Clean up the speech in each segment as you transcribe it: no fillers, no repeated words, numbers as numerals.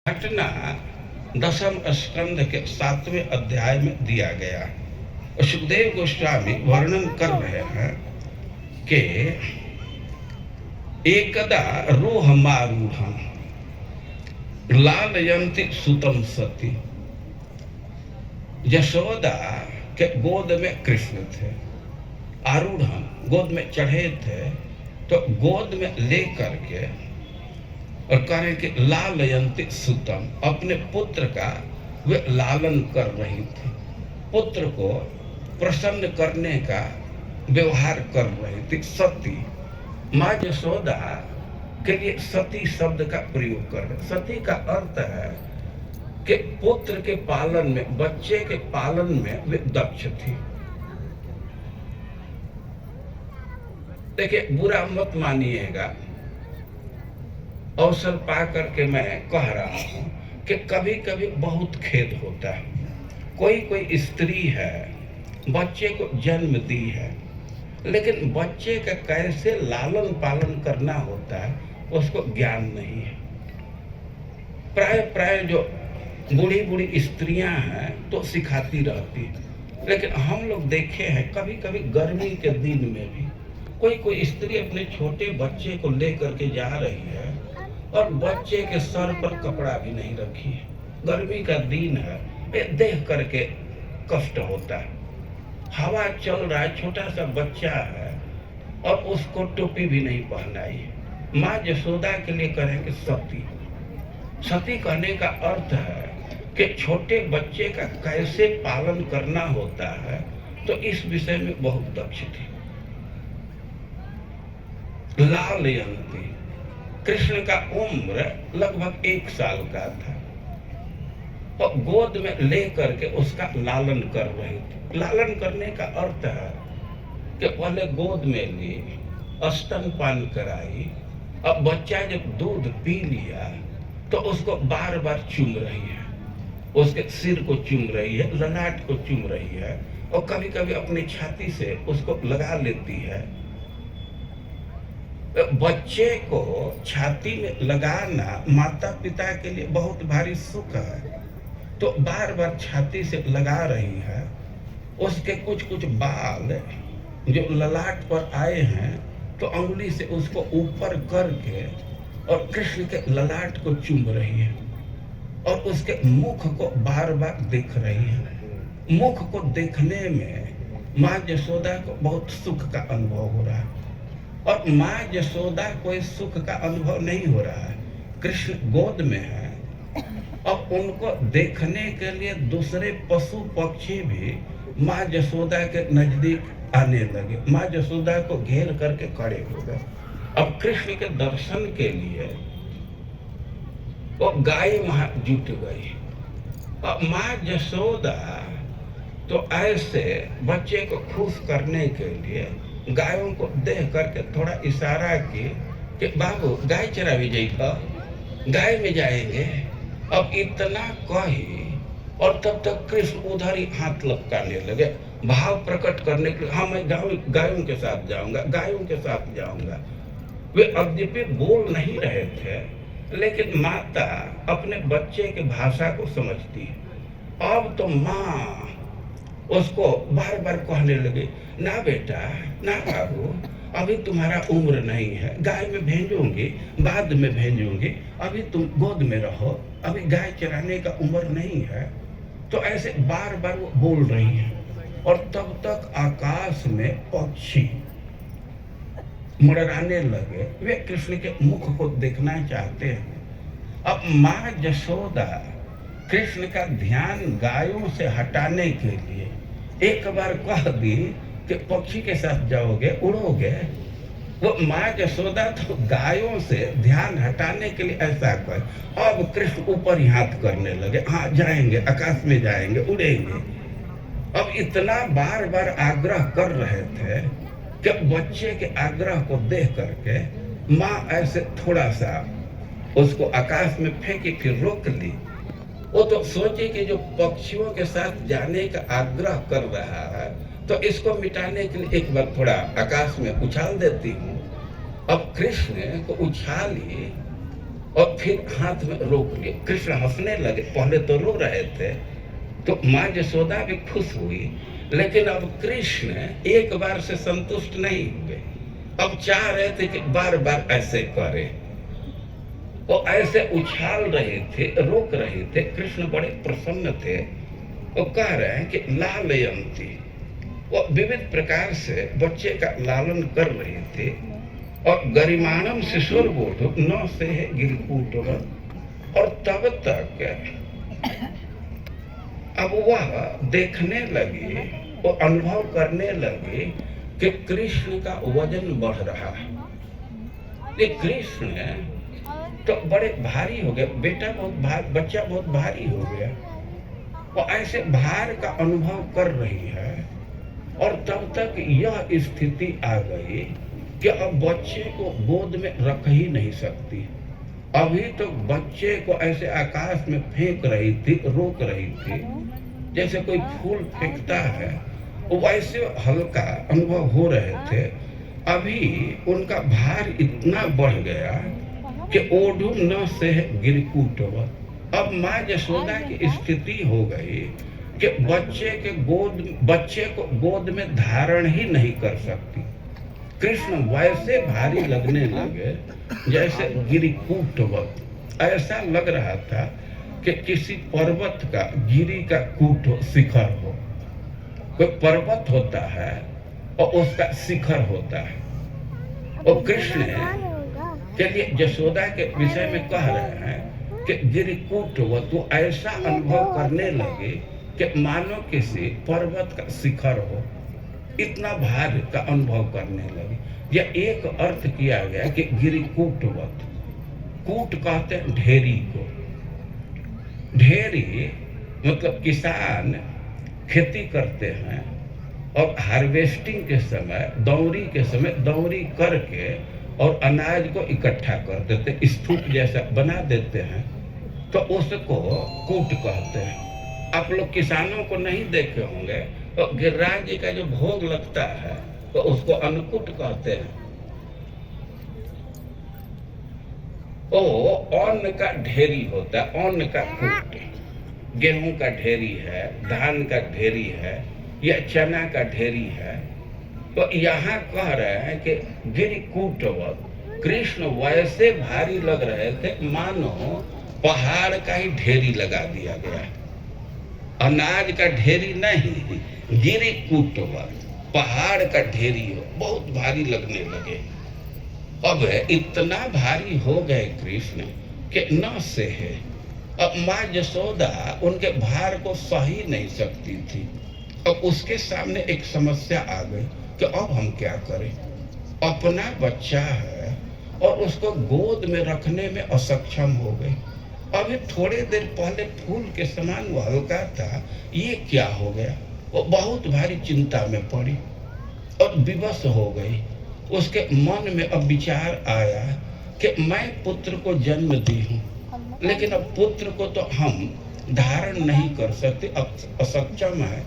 घटना दसम स्कंद के 7वें अध्याय में दिया गया। सुखदेव गोस्वामी वर्णन कर रहे हैं कि एकदा रोहमारूढ़ लालयंती सुतम सती। यशोदा के गोद में कृष्ण थे, आरूढ़ गोद में चढ़े थे, तो गोद में ले करके और कह रहे कि लालयंती सुतम, अपने पुत्र का वे लालन कर रही थी, पुत्र को प्रसन्न करने का व्यवहार कर रही थी। सती, माँ यशोदा के लिए सती शब्द का प्रयोग कर रहे। सती का अर्थ है कि पुत्र के पालन में, बच्चे के पालन में वे दक्ष थी। देखिए, बुरा मत मानिएगा, अवसर पा करके मैं कह रहा हूं कि कभी कभी बहुत खेद होता है। कोई स्त्री है, बच्चे को जन्म दी है, लेकिन बच्चे का कैसे लालन पालन करना होता है उसको ज्ञान नहीं है। प्राय जो बूढ़ी स्त्रियां हैं तो सिखाती रहती, लेकिन हम लोग देखे हैं कभी कभी गर्मी के दिन में भी कोई स्त्री अपने छोटे बच्चे को लेकर के जा रही है और बच्चे के सर पर कपड़ा भी नहीं रखी है। गर्मी का दिन है, ये देख करके कष्ट होता है। हवा चल रहा है, छोटा सा बच्चा है और उसको टोपी भी नहीं पहनाई है। माँ यशोदा के लिए करें कि सती। सती कहने का अर्थ है कि छोटे बच्चे का कैसे पालन करना होता है, तो इस विषय में बहुत दक्ष थी। लालयंती, कृष्ण का उम्र लगभग 1 साल का था और गोद में ले करके उसका लालन कर रही थी। लालन करने का अर्थ है कि पहले गोद में ली, स्तनपान कराई, अब बच्चा जब दूध पी लिया तो उसको बार बार चूम रही है, उसके सिर को चूम रही है, ललाट को चूम रही है और कभी कभी अपनी छाती से उसको लगा लेती है। बच्चे को छाती में लगाना माता पिता के लिए बहुत भारी सुख है, तो बार बार छाती से लगा रही है। उसके कुछ बाल जो ललाट पर आए हैं तो अंगुली से उसको ऊपर करके और कृष्ण के ललाट को चूम रही है और उसके मुख को बार बार देख रही है। मुख को देखने में माँ यशोदा को बहुत सुख का अनुभव हो रहा है और माँ यशोदा कोई सुख का अनुभव नहीं हो रहा है। कृष्ण गोद में है, अब उनको देखने के लिए दूसरे पशु पक्षी भी माँ यशोदा के नजदीक आने लगे, माँ यशोदा को घेर करके खड़े हो गए। अब कृष्ण के दर्शन के लिए वो गाय वहां जुट गई। अब माँ यशोदा तो ऐसे बच्चे को खुश करने के लिए गायों को देख करके थोड़ा इशारा की कि बाबू गाय चरावी जाइए, गाय में जाएंगे। अब इतना कही और तब तक कृष्ण उधर ही हाथ लपकाने लगे, भाव प्रकट करने के लिए। हाँ, मैं गायों के साथ जाऊंगा, गायों के साथ जाऊंगा। वे अद्यपि बोल नहीं रहे थे, लेकिन माता अपने बच्चे के भाषा को समझती है। अब तो माँ उसको बार बार कहने लगे, ना बेटा, ना बाबू, अभी तुम्हारा उम्र नहीं है, गाय में भेजूंगी, बाद में भेजूंगी, अभी तुम गोद में रहो, अभी गाय चराने का उम्र नहीं है। तो ऐसे बार बार वो बोल रही है और तब तक आकाश में पक्षी मंडराने लगे। वे कृष्ण के मुख को देखना चाहते हैं। अब माँ यशोदा कृष्ण का ध्यान गायों से हटाने के लिए एक बार कह दी कि पक्षी के साथ जाओगे, उड़ोगे। वो माँ यशोदा तो गायों से ध्यान हटाने के लिए ऐसा कहे। अब कृष्ण ऊपर ही हाथ करने लगे, हाँ जाएंगे, आकाश में जाएंगे, उड़ेंगे। अब इतना बार बार आग्रह कर रहे थे कि बच्चे के आग्रह को देख करके माँ ऐसे थोड़ा सा उसको आकाश में फेंकी, फिर रोक ली। वो तो सोचे कि जो पक्षियों के साथ जाने का आग्रह कर रहा है तो इसको मिटाने के लिए एक बार थोड़ा आकाश में उछाल देती हूँ। अब कृष्ण को उछाली और फिर हाथ में रोक लिए। कृष्ण हंसने लगे, पहले तो रो रहे थे, तो माँ यशोदा भी खुश हुई, लेकिन अब कृष्ण एक बार से संतुष्ट नहीं हुए। अब चाह रहे थे कि बार बार ऐसे करे, वो ऐसे उछाल रहे थे, रोक रहे थे। कृष्ण बड़े प्रसन्न थे, वो कह रहे हैं कि लालयंती, वो विविध प्रकार से बच्चे का लालन कर रहे थे। और गरिमाणम शिशुर बोधो न से गिरकूट, और तब तक अब वह देखने लगे, वो अनुभव करने लगे कि कृष्ण का वजन बढ़ रहा है। ये कृष्ण तो बड़े भारी हो गए, बेटा बहुत भारी, बच्चा बहुत भारी हो गया। वो ऐसे भार का अनुभव कर रही है, और तब तक यह स्थिति आ गई कि अब बच्चे को गोद में रख ही नहीं सकती। अभी तो बच्चे को ऐसे आकाश में फेंक रही थी, रोक रही थी, जैसे कोई फूल फेंकता है, वैसे हल्का अनुभव हो रहे थे। अभी उनका भार इतना बढ़ गया कि ओढ़ू न से गिरकूटवत। अब माँ यशोदा की स्थिति हो गई कि बच्चे को गोद में धारण ही नहीं कर सकती। कृष्ण वैसे भारी लगने लगे जैसे गिरिकूटवत। ऐसा लग रहा था कि किसी पर्वत का, गिरी का कूट हो, शिखर हो। कोई पर्वत होता है और उसका शिखर होता है। और कृष्ण के लिए यशोदा के विषय में कह रहे हैं कि गिरिकूटवत, वो ऐसा अनुभव करने लगे कि मानो किसी पर्वत का शिखर हो, इतना भार का अनुभव करने लगे। यह एक अर्थ किया गया कि गिरिकूटवत। कूट कहते हैं ढेरी को। ढेरी मतलब किसान खेती करते हैं और हार्वेस्टिंग के समय, दौरी के समय दौरी करके और अनाज को इकट्ठा कर देते, स्तूप जैसा बना देते हैं, तो उसको कूट कहते हैं। आप लोग किसानों को नहीं देखे होंगे, तो गिरिराज जी का जो भोग लगता है तो उसको अन्नकूट कहते हैं। ओ अन्न का ढेरी होता है, अन्न का कूट। गेहूं का ढेरी है, धान का ढेरी है, या चना का ढेरी है। तो यहाँ कह रहे हैं कि गिरिकूटवत, कृष्ण वैसे भारी लग रहे थे मानो पहाड़ का ही ढेरी लगा दिया गया। अनाज का ढेरी नहीं, गिरिकूटवत, पहाड़ का ढेरी हो, बहुत भारी लगने लगे। अब इतना भारी हो गए कृष्ण कि न से है। अब माँ यशोदा उनके भार को सही नहीं सकती थी। अब उसके सामने एक समस्या आ गई कि अब हम क्या करें। अपना बच्चा है और उसको गोद में रखने में असक्षम हो गई। अभी थोड़े देर पहले फूल के समान वो हल्का था, ये क्या हो गया। वो बहुत भारी चिंता में पड़ी और विवश हो गई। उसके मन में अब विचार आया कि मैं पुत्र को जन्म दी हूँ, लेकिन अब पुत्र को तो हम धारण नहीं कर सकते, असक्षम है।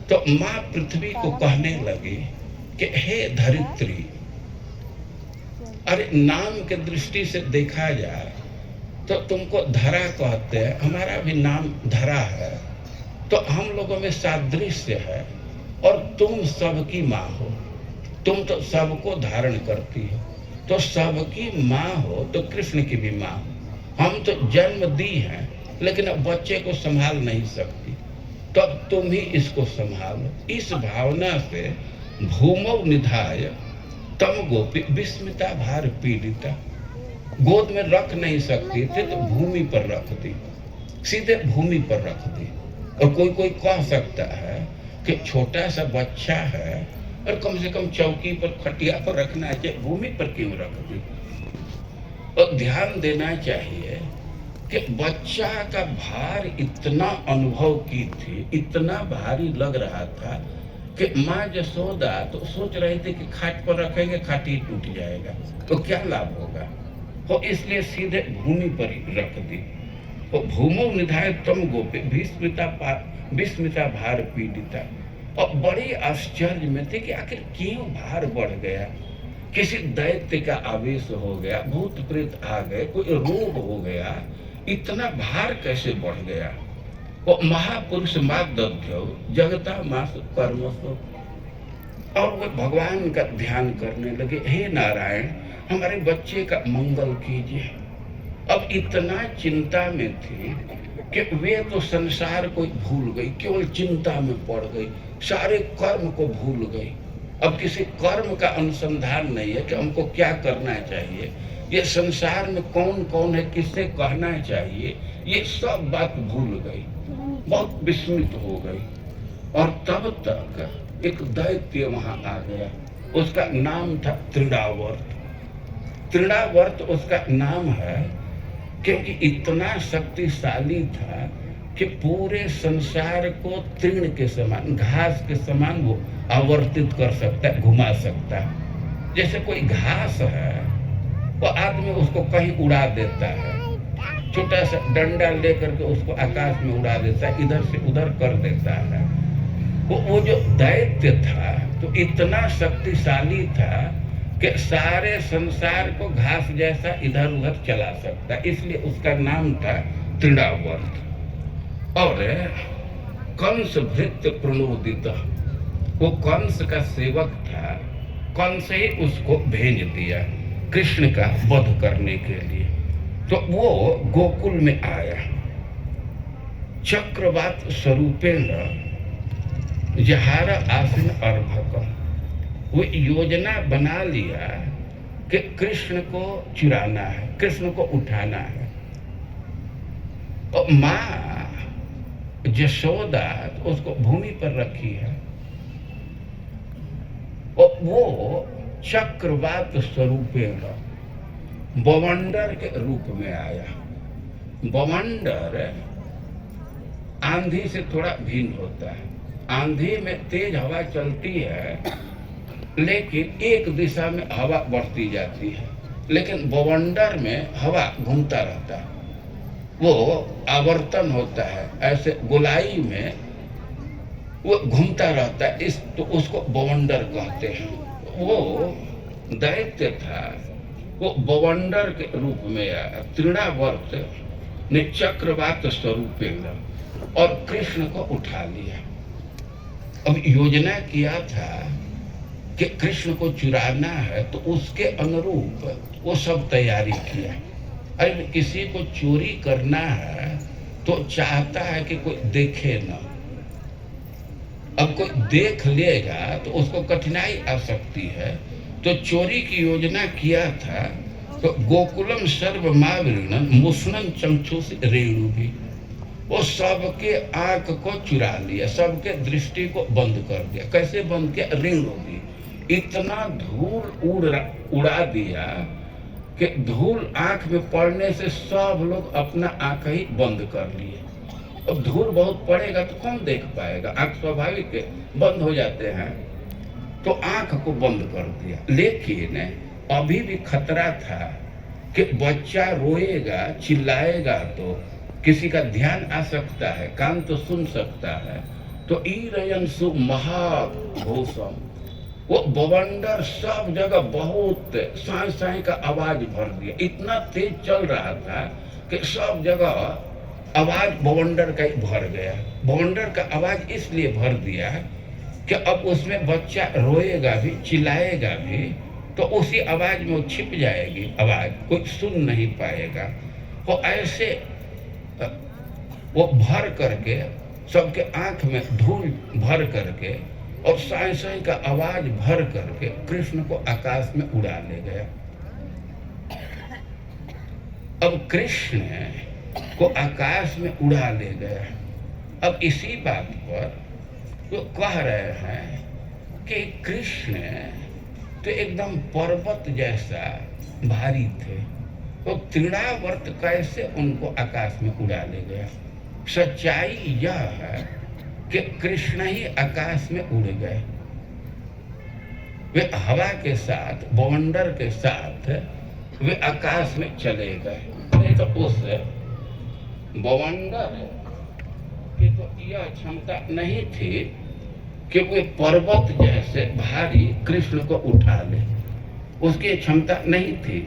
तो माँ पृथ्वी को कहने लगी कि हे धरित्री, अरे नाम के दृष्टि से देखा जाए तो तुमको धरा कहते हैं, हमारा भी नाम धरा है, तो हम लोगों में सादृश्य है। और तुम सबकी माँ हो, तुम तो सबको धारण करती हो, तो सबकी माँ हो तो कृष्ण की भी माँ हो। हम तो जन्म दी हैं, लेकिन अब बच्चे को संभाल नहीं सकती, तो अब तुम ही इसको संभालो। इस भावना से भूमौ निधाय तम गोपी विस्मिता भार पीड़िता। गोद में रख नहीं सकती थे तो भूमि पर रख दी, सीधे भूमि पर रख दी। और कोई कह सकता है कि छोटा सा बच्चा है और कम से कम चौकी पर, खटिया पर रखना चाहिए, भूमि पर क्यों रख दी। और ध्यान देना चाहिए कि बच्चा का भार इतना अनुभव की थी, इतना भारी लग रहा था कि माँ यशोदा तो सोच रही थी कि खाट पर रखेंगे, खाट ही टूट जाएगा, तो क्या लाभ होगा। तो इसलिए सीधे भूमि पर ही रख दी। तो भूमौ निधाय तम गोपी विस्मिता भार पीड़िता। और बड़ी आश्चर्य में थे कि आखिर क्यों भार बढ़ गया। किसी दैत्य का आवेश हो गया, भूत प्रेत आ गए, कोई रोग हो गया, इतना भार कैसे बढ़ गया? वो महापुरुष मादध्यो जगता मास कर्मसो, और वे भगवान का ध्यान करने लगे, हे नारायण हमारे बच्चे का मंगल कीजिए। अब इतना चिंता में थी कि वे तो संसार को भूल गई, केवल चिंता में पड़ गई, सारे कर्म को भूल गई। अब किसी कर्म का अनुसंधान नहीं है कि हमको क्या करना चाहिए, ये संसार में कौन कौन है, किससे कहना चाहिए, ये सब बात भूल गई, बहुत विस्मित हो गई। और तब तक एक दैत्य वहां आ गया, उसका नाम था तृणावर्त। तृणावर्त उसका नाम है क्योंकि इतना शक्तिशाली था कि पूरे संसार को तृण के समान, घास के समान वो आवर्तित कर सकता है, घुमा सकता है। जैसे कोई घास है वो आदमी उसको कहीं उड़ा देता है, छोटा सा डंडा लेकर के उसको आकाश में उड़ा देता है, इधर से उधर कर देता है। वो जो दैत्य था तो इतना शक्तिशाली था कि सारे संसार को घास जैसा इधर उधर चला सकता, इसलिए उसका नाम था तृणावर्त। और कंस भृत्य प्रणोदित, वो कंस का सेवक था, कंस ही उसको भेज दिया कृष्ण का वध करने के लिए। तो वो गोकुल में आया, चक्रवात स्वरूपेण जहार आसीन अर्भक, वो योजना बना लिया कि कृष्ण को चुराना है, कृष्ण को उठाना है। और माँ यशोदा उसको भूमि पर रखी है, और वो चक्रवात स्वरूपेण बवंडर के रूप में आया। बवंडर आंधी से थोड़ा भिन्न होता है, आंधी में तेज हवा चलती है लेकिन एक दिशा में हवा बढ़ती जाती है, लेकिन बवंडर में हवा घूमता रहता है, वो आवर्तन होता है, ऐसे गोलाई में वो घूमता रहता है, इस तो उसको बवंडर कहते हैं। वो दैत्य था, वो बवंडर के रूप में आया। तृणावर्त ने चक्रवात स्वरूपेण और कृष्ण को उठा लिया। अब योजना किया था कि कृष्ण को चुराना है, तो उसके अनुरूप वो सब तैयारी किया। अरे किसी को चोरी करना है तो चाहता है कि कोई देखे ना, अब कोई देख लेगा तो उसको कठिनाई आ सकती है, तो चोरी की योजना किया था। तो गोकुलम सर्वमावृणं मुष्णं चक्षुष रेणु भी, वो सबके आंख को चुरा लिया, सबके दृष्टि को बंद कर दिया। कैसे बंद किया? रेणु भी, इतना धूल उड़ा दिया कि धूल आंख में पड़ने से सब लोग अपना आंख ही बंद कर लिए। अब धूल बहुत पड़ेगा तो कौन देख पाएगा, आंख स्वाभाविक बंद हो जाते हैं, तो आंख को बंद कर दिया। लेकिन अभी भी खतरा था कि बच्चा रोएगा, चिल्लाएगा तो किसी का ध्यान आ सकता है, कान तो सुन सकता है। तो ईरयंसु महाघोषम, वो बवंडर सब जगह बहुत साई साई का आवाज भर दिया, इतना तेज चल रहा था कि सब जगह आवाज बवंडर का ही भर गया। बवंडर का आवाज इसलिए भर दिया कि अब उसमें बच्चा रोएगा भी, चिल्लाएगा भी, तो उसी आवाज में वो छिप जाएगी आवाज, कोई सुन नहीं पाएगा। वो ऐसे वो भर करके सबके आंख में धूल भर करके और साई साई का आवाज भर करके कृष्ण को आकाश में उड़ा ले गया। अब कृष्ण को आकाश में उड़ा ले गया। अब इसी बात पर वो कह रहे हैं कि कृष्ण तो एकदम पर्वत जैसा भारी थे, तो तृणावर्त कैसे उनको आकाश में उड़ा ले गया? सच्चाई यह है कि कृष्ण ही आकाश में उड़ गए, वे हवा के साथ, बवंडर के साथ वे आकाश में चले गए। नहीं तो उस बवंडर की तो यह क्षमता नहीं थी कि वे पर्वत जैसे भारी कृष्ण को उठा ले। उसकी क्षमता नहीं थी।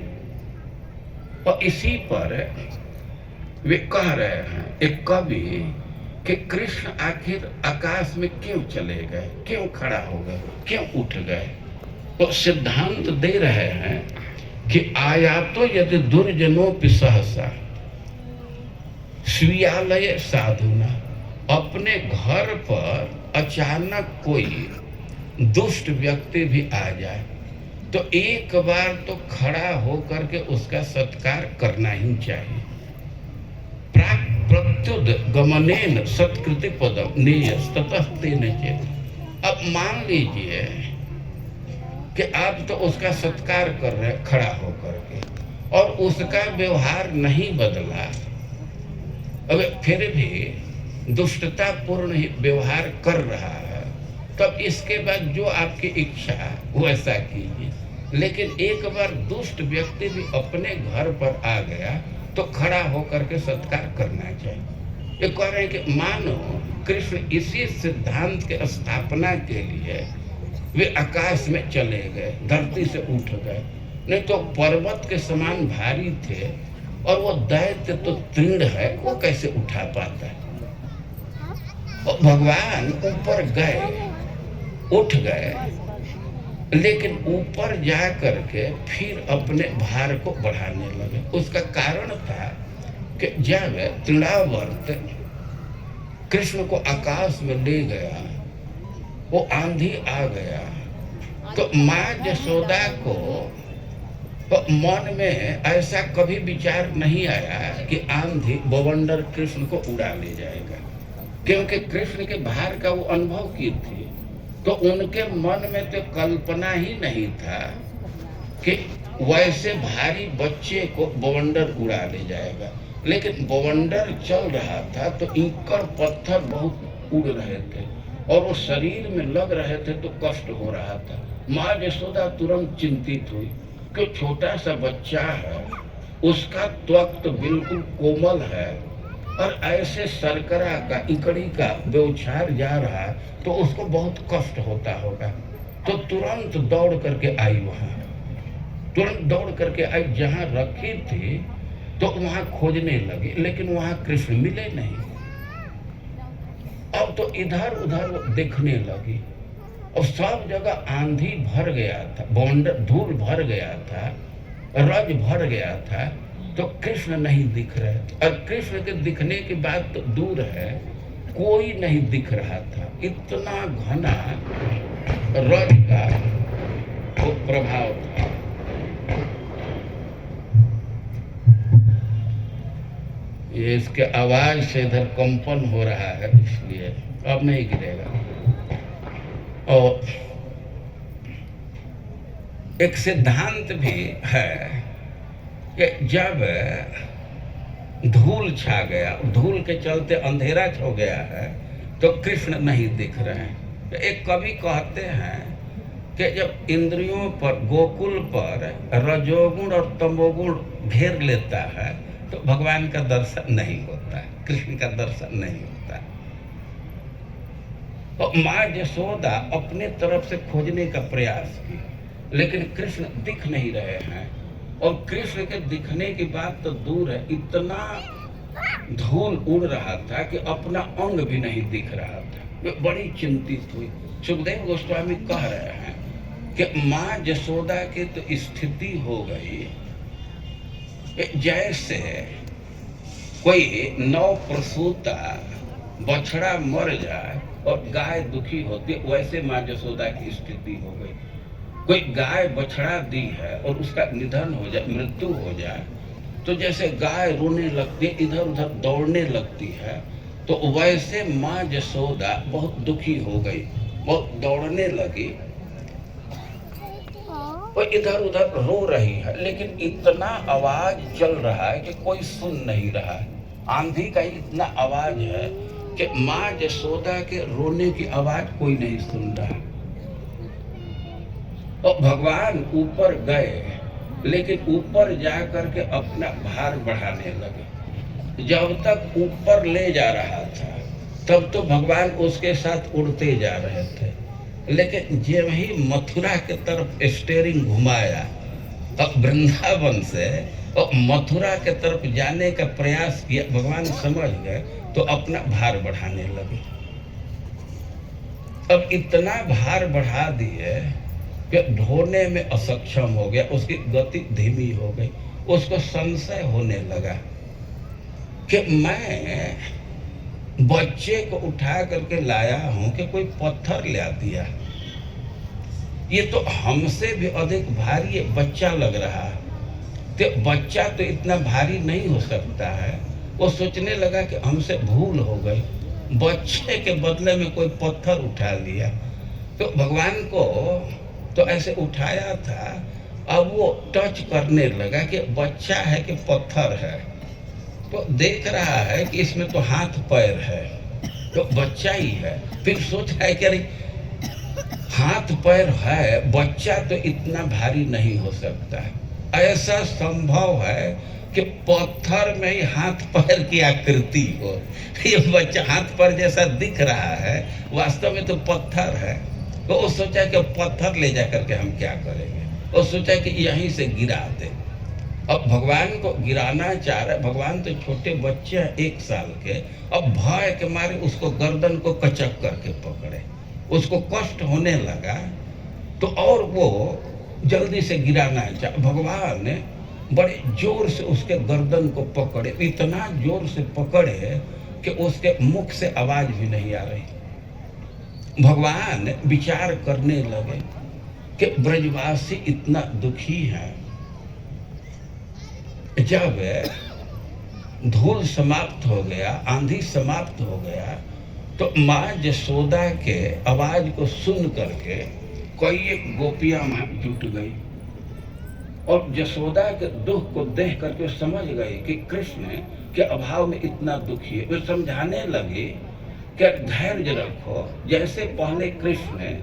और इसी पर वे कह रहे हैं एक कवि कि कृष्ण आखिर आकाश में क्यों चले गए, क्यों खड़ा हो गए, क्यों उठ गए। तो सिद्धांत दे रहे हैं कि आयातो यदि दुर्जनों पे सहसा स्वीयालय साधुना, अपने घर पर अचानक कोई दुष्ट व्यक्ति भी आ जाए तो एक बार तो खड़ा होकर के उसका सत्कार करना ही चाहिए। प्राक प्रत्युद गमनेन सत्कृति पदम नियस ततः तेन चेत। अब मान लीजिए कि आप तो उसका सत्कार कर रहे खड़ा होकर के और उसका व्यवहार नहीं बदला, अब फिर भी दुष्टता पूर्ण ही व्यवहार कर रहा है, तब इसके बाद जो आपकी इच्छा वैसा कीजिए। लेकिन एक बार दुष्ट व्यक्ति भी अपने घर पर आ गया तो खड़ा होकर के सत्कार करना चाहिए। ये कह रहे हैं कि मानो कृष्ण इसी सिद्धांत के स्थापना के लिए वे आकाश में चले गए, धरती से उठ गए, नहीं तो पर्वत के समान भारी थे और वो दैत्य तो तृण है, वो कैसे उठा पाता है। और भगवान ऊपर गए, उठ गए, लेकिन ऊपर जा करके फिर अपने भार को बढ़ाने लगे। उसका कारण था कि जब तृणावर्त कृष्ण को आकाश में ले गया, वो आंधी आ गया, तो माँ यशोदा को तो मन में ऐसा कभी विचार नहीं आया कि आंधी बवंडर कृष्ण को उड़ा ले जाएगा, क्योंकि कृष्ण के भार का वो अनुभव की थी। तो उनके मन में तो कल्पना ही नहीं था कि वैसे भारी बच्चे को बवंडर उड़ा ले जाएगा। लेकिन बवंडर चल रहा था तो इंकड़ पत्थर बहुत उड़ रहे थे और वो शरीर में लग रहे थे तो कष्ट हो रहा था। माँ यशोदा तुरंत चिंतित हुई कि छोटा सा बच्चा है, उसका त्वक तो बिल्कुल कोमल है और ऐसे सरकरा का इकड़ी का व्यवचार जा रहा तो उसको बहुत कष्ट होता होगा। तो तुरंत दौड़ करके आई, वहां तुरंत दौड़ करके आई, जहां रखी थी तो वहां खोजने लगी, लेकिन वहां कृष्ण मिले नहीं। अब तो इधर उधर देखने लगी और सब जगह आंधी भर गया था, बवंडर धूल भर गया था, रज भर गया था, तो कृष्ण नहीं दिख रहे। और कृष्ण के दिखने की बात तो दूर है, कोई नहीं दिख रहा था। इतना घना रज का वो प्रभाव था। ये इसके आवाज से इधर कंपन हो रहा है, इसलिए अब नहीं गिरेगा। और एक सिद्धांत भी है कि जब धूल छा गया, धूल के चलते अंधेरा हो गया है, तो कृष्ण नहीं दिख रहे हैं। तो एक कवि कहते हैं कि जब इंद्रियों पर, गोकुल पर रजोगुण और तमोगुण घेर लेता है तो भगवान का दर्शन नहीं होता है, कृष्ण का दर्शन नहीं होता है। तो माँ यशोदा अपने तरफ से खोजने का प्रयास की, लेकिन कृष्ण दिख नहीं रहे हैं। और कृष्ण के दिखने की बात तो दूर है, इतना धूल उड़ रहा था कि अपना अंग भी नहीं दिख रहा था। वे बड़ी चिंतित हुई। सुखदेव गोस्वामी कह रहे हैं कि माँ यशोदा की तो स्थिति हो गई जैसे कोई नव प्रसूता बछड़ा मर जाए और गाय दुखी होती, वैसे माँ यशोदा की स्थिति हो गई। कोई गाय बछड़ा दी है और उसका निधन हो जाए, मृत्यु हो जाए, तो जैसे गाय रोने लगती है, इधर उधर दौड़ने लगती है, तो वैसे माँ यशोदा बहुत दुखी हो गई, बहुत दौड़ने लगी और इधर उधर रो रही है, लेकिन इतना आवाज चल रहा है कि कोई सुन नहीं रहा है। आंधी का इतना आवाज है कि माँ यशोदा के रोने की आवाज कोई नहीं सुन रहा। और भगवान ऊपर गए, लेकिन ऊपर जा करके अपना भार बढ़ाने लगे। जब तक ऊपर ले जा रहा था तब तो भगवान उसके साथ उड़ते जा रहे थे, लेकिन जब ही मथुरा के तरफ स्टीयरिंग घुमाया अब वृंदावन से और मथुरा के तरफ जाने का प्रयास किया, भगवान समझ गए तो अपना भार बढ़ाने लगे। अब इतना भार बढ़ा दिए कि ढोने में असक्षम हो गया, उसकी गति धीमी हो गई। उसको संशय होने लगा कि मैं बच्चे को उठा करके लाया हूं कि कोई पत्थर ले दिया, ये तो हमसे भी अधिक भारी बच्चा लग रहा है। तो बच्चा तो इतना भारी नहीं हो सकता है। वो सोचने लगा कि हमसे भूल हो गई, बच्चे के बदले में कोई पत्थर उठा लिया। तो भगवान को तो ऐसे उठाया था, अब वो टच करने लगा कि बच्चा है कि पत्थर है। तो देख रहा है कि इसमें तो हाथ पैर है, तो बच्चा ही है। फिर सोच रहा है कि अरे हाथ पैर है, बच्चा तो इतना भारी नहीं हो सकता है। ऐसा संभव है कि पत्थर में ही हाथ पैर की आकृति हो। ये बच्चा हाथ पैर जैसा दिख रहा है, वास्तव में तो पत्थर है। तो वो सोचा कि पत्थर ले जा करके हम क्या करेंगे। वो सोचा कि यहीं से गिरा दे। अब भगवान को गिराना चाह रहे, भगवान तो छोटे बच्चे हैं 1 साल के। अब भय के मारे उसको गर्दन को कचक करके पकड़े, उसको कष्ट होने लगा तो और वो जल्दी से गिराना चाह। भगवान ने बड़े जोर से उसके गर्दन को पकड़े, इतना जोर से पकड़े कि उसके मुख से आवाज भी नहीं आ रही। भगवान विचार करने लगे कि ब्रजवासी इतना दुखी है। जब धूल समाप्त हो गया, आंधी समाप्त हो गया, तो माँ जसोदा के आवाज को सुन करके कई गोपियां वहां जुट गई और जसोदा के दुख को देख करके समझ गई कि कृष्ण के अभाव में इतना दुखी है। वे समझाने लगे कि धैर्य रखो, जैसे पहले कृष्ण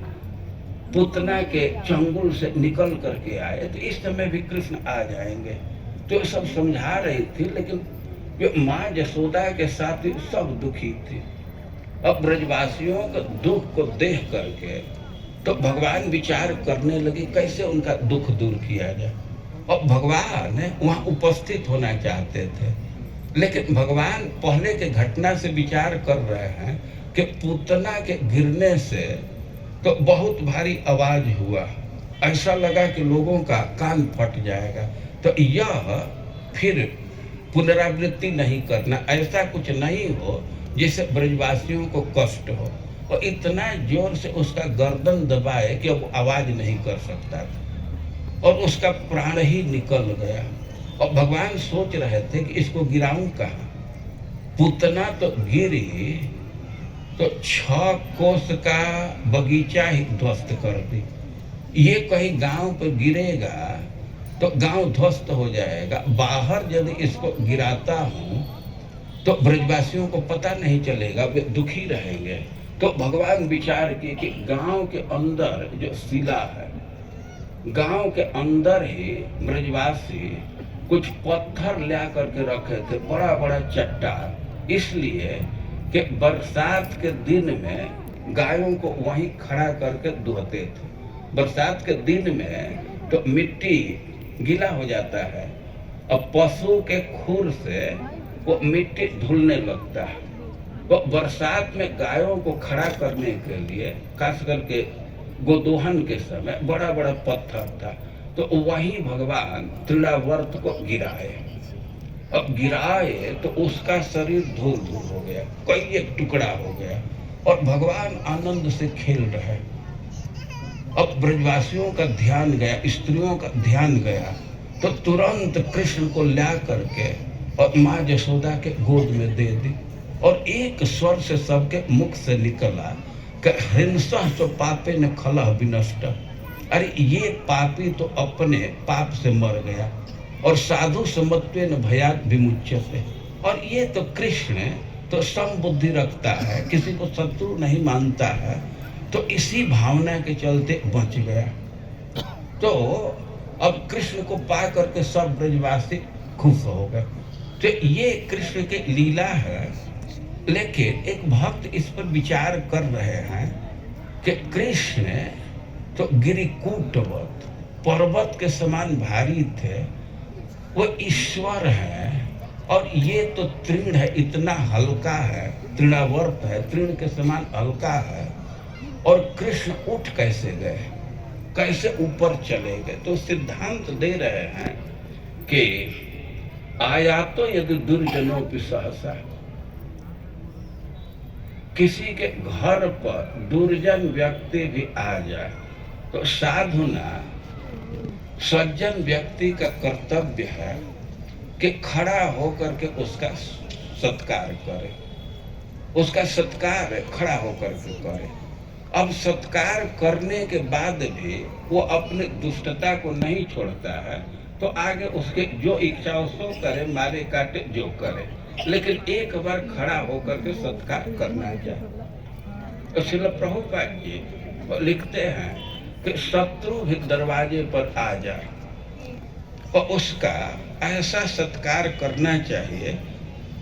पुतना के चंगुल से निकल करके आए तो इस समय भी कृष्ण आ जाएंगे। तो सब समझा रही थी, लेकिन माँ जसोदा के साथ ही सब दुखी थी। अब ब्रजवासियों के दुख को देख करके तो भगवान विचार करने लगे कैसे उनका दुख दूर किया जाए। और भगवान वहाँ उपस्थित होना चाहते थे, लेकिन भगवान पहले के घटना से विचार कर रहे हैं कि पूतना के गिरने से तो बहुत भारी आवाज हुआ, ऐसा लगा कि लोगों का कान फट जाएगा। तो यह फिर पुनरावृत्ति नहीं करना, ऐसा कुछ नहीं हो जिससे ब्रजवासियों को कष्ट हो। और इतना जोर से उसका गर्दन दबाए कि वो आवाज नहीं कर सकता था और उसका प्राण ही निकल गया। और भगवान सोच रहे थे कि इसको गिराऊं कहाँ। पूतना तो गिरी तो 6 कोस का बगीचा ही ध्वस्त कर दी। ये कहीं गांव पर गिरेगा तो गांव ध्वस्त हो जाएगा। बाहर यदि इसको गिराता हूं तो ब्रजवासियों को पता नहीं चलेगा, वे दुखी रहेंगे। तो भगवान विचार किए कि गांव के अंदर जो शिला है, गांव के अंदर ही ब्रजवासी कुछ पत्थर ला करके रखे थे, बड़ा बड़ा चट्टान, इसलिए कि बरसात के दिन में गायों को वहीं खड़ा करके दुहते थे। बरसात के दिन में तो मिट्टी गीला हो जाता है और पशु के खुर से वो मिट्टी धुलने लगता है। वो बरसात में गायों को खड़ा करने के लिए खास करके गोदोहन के समय बड़ा बड़ा पत्थर था, तो वहीं भगवान तृणावर्त को गिराए। अब गिराए तो उसका शरीर धूल धूल हो गया, कई एक टुकड़ा हो गया और भगवान आनंद से खेल रहे। अब ब्रजवासियों का ध्यान गया, स्त्रियों का ध्यान गया, तो तुरंत कृष्ण को ला करके और माँ जसोदा के गोद में दे दी। और एक स्वर से सबके मुख से निकला कि हिंसा तो पापे ने खलह विनष्ट। अरे ये पापी तो अपने पाप से मर गया और साधु समत्वे न भयात विमुच्यते। और ये तो कृष्ण तो समबुद्धि रखता है, किसी को शत्रु नहीं मानता है, तो इसी भावना के चलते बच गया। तो अब कृष्ण को पा करके सब ब्रजवासी खुश हो गए। तो ये कृष्ण की लीला है, लेकिन एक भक्त इस पर विचार कर रहे हैं कि कृष्ण तो गिरिकूटवत पर्वत के समान भारी थे, वो ईश्वर है। और ये तो तृण है, इतना हल्का है, तृणावर्त है, तृण के समान हल्का है। और कृष्ण उठ कैसे गए, कैसे ऊपर चले गए? तो सिद्धांत दे रहे हैं कि आया तो यदि दुर्जनों की सहसा, किसी के घर पर दुर्जन व्यक्ति भी आ जाए तो साधुना सज्जन व्यक्ति का कर्तव्य है कि खड़ा होकर के उसका सत्कार करे। उसका सत्कार खड़ा होकर के करे। अब सत्कार करने के बाद भी वो अपने दुष्टता को नहीं छोड़ता है, तो आगे उसके जो इच्छा हो सो करे, मारे काटे जो करे, लेकिन एक बार खड़ा होकर के सत्कार करना चाहिए। तो श्रील प्रभुपाद जी लिखते हैं कि शत्रु भी दरवाजे पर आ जाए और उसका ऐसा सत्कार करना चाहिए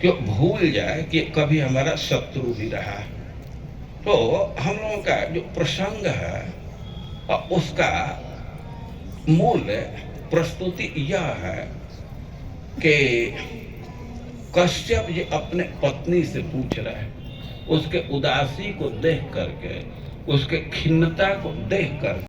कि भूल जाए कि कभी हमारा शत्रु भी रहा। तो हम लोगों का जो प्रसंग है उसका मूल प्रस्तुति यह है कि कश्यप जी अपने पत्नी से पूछ रहे हैं, उसके उदासी को देख करके, उसके खिन्नता को देख कर